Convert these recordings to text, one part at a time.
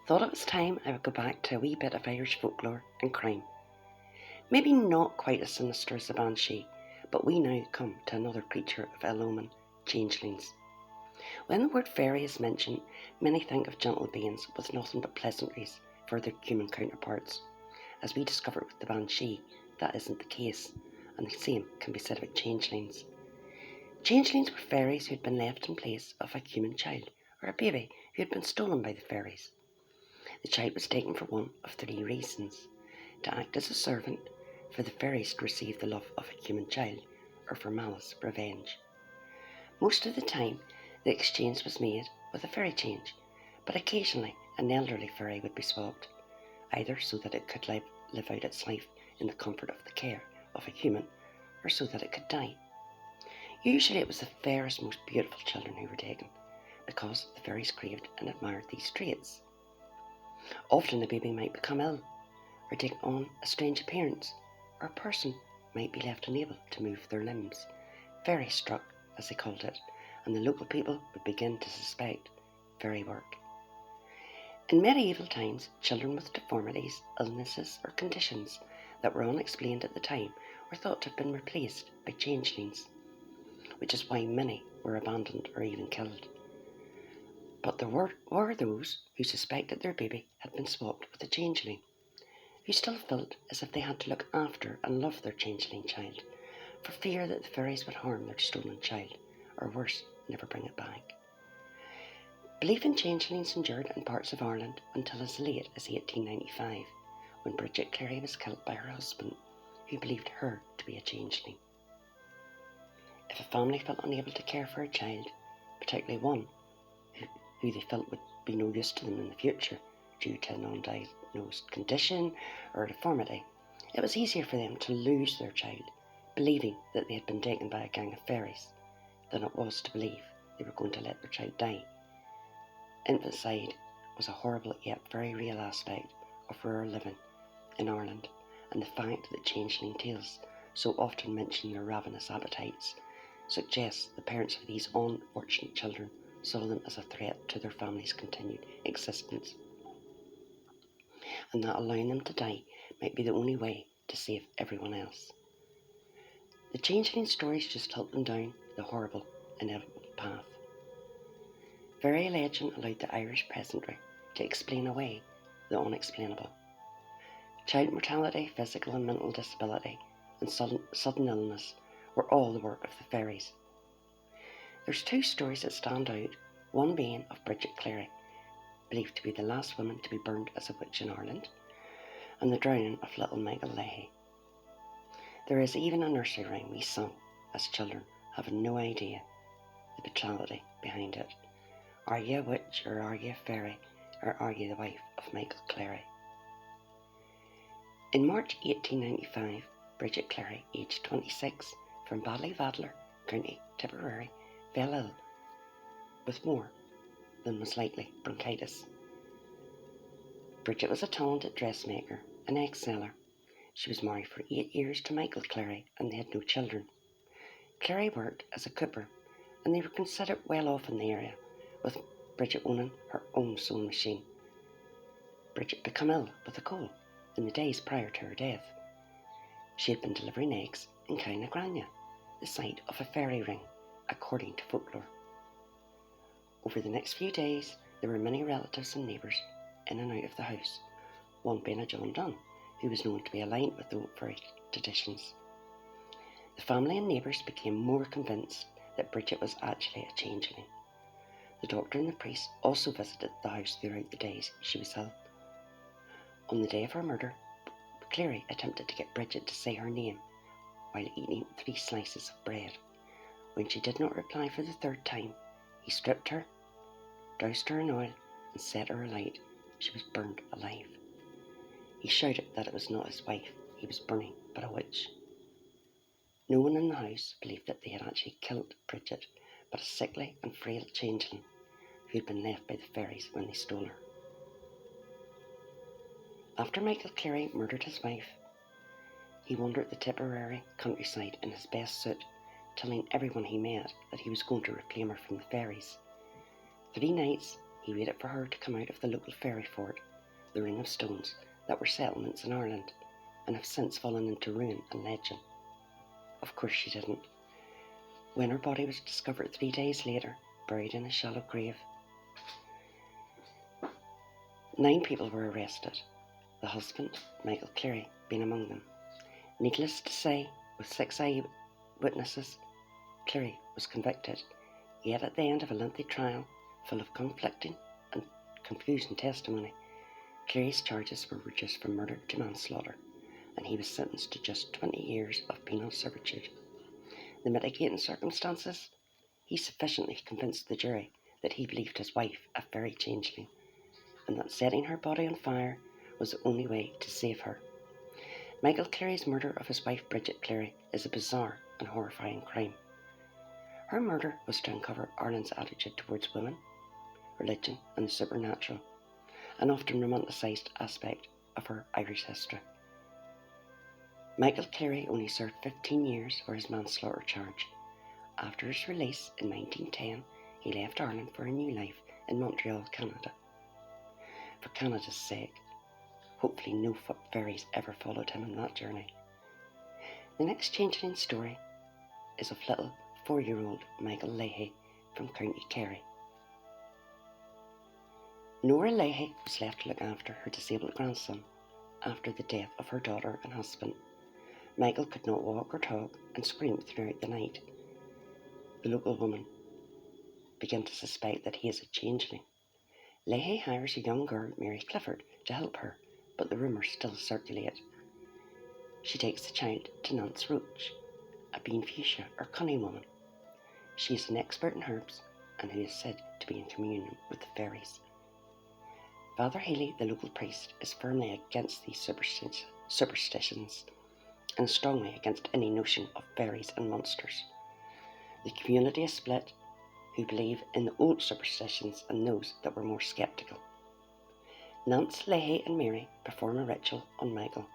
thought it was time I would go back to a wee bit of Irish folklore and crime. Maybe not quite as sinister as the banshee, but we now come to another creature of ill omen, changelings. When the word fairy is mentioned, many think of gentle beings with nothing but pleasantries for their human counterparts. As we discovered with the banshee, that isn't the case, and the same can be said about changelings. Changelings were fairies who had been left in place of a human child or a baby who had been stolen by the fairies. The child was taken for one of three reasons: to act as a servant, for the fairies to receive the love of a human child, or for malice revenge. Most of the time, the exchange was made with a fairy change, but occasionally an elderly fairy would be swapped, either so that it could live out its life in the comfort of the care of a human, or so that it could die. Usually it was the fairest, most beautiful children who were taken, because the fairies craved and admired these traits. Often the baby might become ill, or take on a strange appearance, or a person might be left unable to move their limbs, fairy struck as they called it, and the local people would begin to suspect fairy work. In medieval times, children with deformities, illnesses or conditions that were unexplained at the time were thought to have been replaced by changelings, which is why many were abandoned or even killed. But there were those who suspected their baby had been swapped with a changeling, who still felt as if they had to look after and love their changeling child, for fear that the fairies would harm their stolen child, or worse, never bring it back. Belief in changelings endured in parts of Ireland until as late as 1895, when Bridget Cleary was killed by her husband, who believed her to be a changeling. If a family felt unable to care for a child, particularly one who they felt would be no use to them in the future due to an undiagnosed condition or deformity, it was easier for them to lose their child, believing that they had been taken by a gang of fairies, than it was to believe they were going to let their child die. Infanticide was a horrible yet very real aspect of rural living in Ireland, and the fact that changeling tales so often mention their ravenous appetites suggests the parents of these unfortunate children saw them as a threat to their family's continued existence, and that allowing them to die might be the only way to save everyone else. The changeling stories just helped them down the horrible, inevitable path. Fairy legend allowed the Irish peasantry to explain away the unexplainable. Child mortality, physical and mental disability, and sudden illness were all the work of the fairies. There's two stories that stand out, one being of Bridget Cleary, believed to be the last woman to be burned as a witch in Ireland, and the drowning of little Michael Leahy. There is even a nursery rhyme we sung as children, having no idea the brutality behind it. Are you a witch, or are you a fairy, or are you the wife of Michael Cleary? In March 1895, Bridget Cleary, aged 26, from Ballyvadler, County Tipperary, fell ill with more than was likely bronchitis. Bridget was a talented dressmaker, an egg-seller. She was married for 8 years to Michael Cleary, and they had no children. Cleary worked as a cooper, and they were considered well off in the area, with Bridget owning her own sewing machine. Bridget became ill with a cold in the days prior to her death. She had been delivering eggs in Cainagrania, the site of a fairy ring, according to folklore. Over the next few days, there were many relatives and neighbours in and out of the house, one being a John Dunn, who was known to be aligned with the old fairy traditions. The family and neighbours became more convinced that Bridget was actually a changeling. The doctor and the priest also visited the house throughout the days she was ill. On the day of her murder, Cleary attempted to get Bridget to say her name while eating 3 slices of bread. When she did not reply for the 3rd time, he stripped her, doused her in oil, and set her alight. She was burned alive. He shouted that it was not his wife he was burning, but a witch. No one in the house believed that they had actually killed Bridget, but a sickly and frail changeling who had been left by the fairies when they stole her. After Michael Cleary murdered his wife, he wandered the Tipperary countryside in his best suit, telling everyone he met that he was going to reclaim her from the fairies. 3 nights he waited for her to come out of the local fairy fort, the ring of stones that were settlements in Ireland and have since fallen into ruin and legend. Of course she didn't. When her body was discovered 3 days later, buried in a shallow grave, 9 people were arrested, the husband, Michael Cleary, being among them. Needless to say, with 6 eyewitnesses, Cleary was convicted, yet at the end of a lengthy trial, full of conflicting and confusing testimony, Cleary's charges were reduced from murder to manslaughter, and he was sentenced to just 20 years of penal servitude. The mitigating circumstances? He sufficiently convinced the jury that he believed his wife a fairy changeling, and that setting her body on fire was the only way to save her. Michael Cleary's murder of his wife Bridget Cleary is a bizarre and horrifying crime. Her murder was to uncover Ireland's attitude towards women, religion and the supernatural, an often romanticised aspect of her Irish history. Michael Cleary only served 15 years for his manslaughter charge. After his release in 1910, he left Ireland for a new life in Montreal, Canada. For Canada's sake, hopefully no fairies ever followed him on that journey. The next changeling story is of little 4-year-old Michael Leahy from County Kerry. Nora Leahy was left to look after her disabled grandson after the death of her daughter and husband. Michael could not walk or talk and screamed throughout the night. The local woman began to suspect that he is a changeling. Leahy hires a young girl, Mary Clifford, to help her, but the rumours still circulate. She takes the child to Nance Roach, a bean fuchsia or cunning woman. She is an expert in herbs and who is said to be in communion with the fairies. Father Healy, the local priest, is firmly against these superstitions and strongly against any notion of fairies and monsters. The community is split, who believe in the old superstitions and those that were more sceptical. Nance, Leahy and Mary perform a ritual on Michael,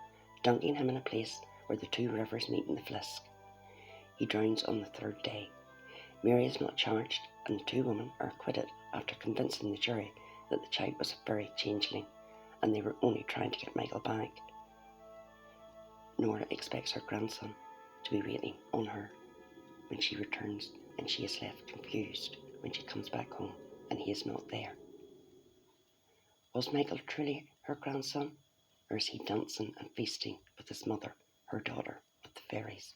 dunking him in a place where the 2 rivers meet in the Flisk. He drowns on the 3rd day. Mary is not charged and the 2 women are acquitted after convincing the jury that the child was a fairy changeling and they were only trying to get Michael back. Nora expects her grandson to be waiting on her when she returns, and she is left confused when she comes back home and he is not there. Was Michael truly her grandson, or is he dancing and feasting with his mother, her daughter, with the fairies?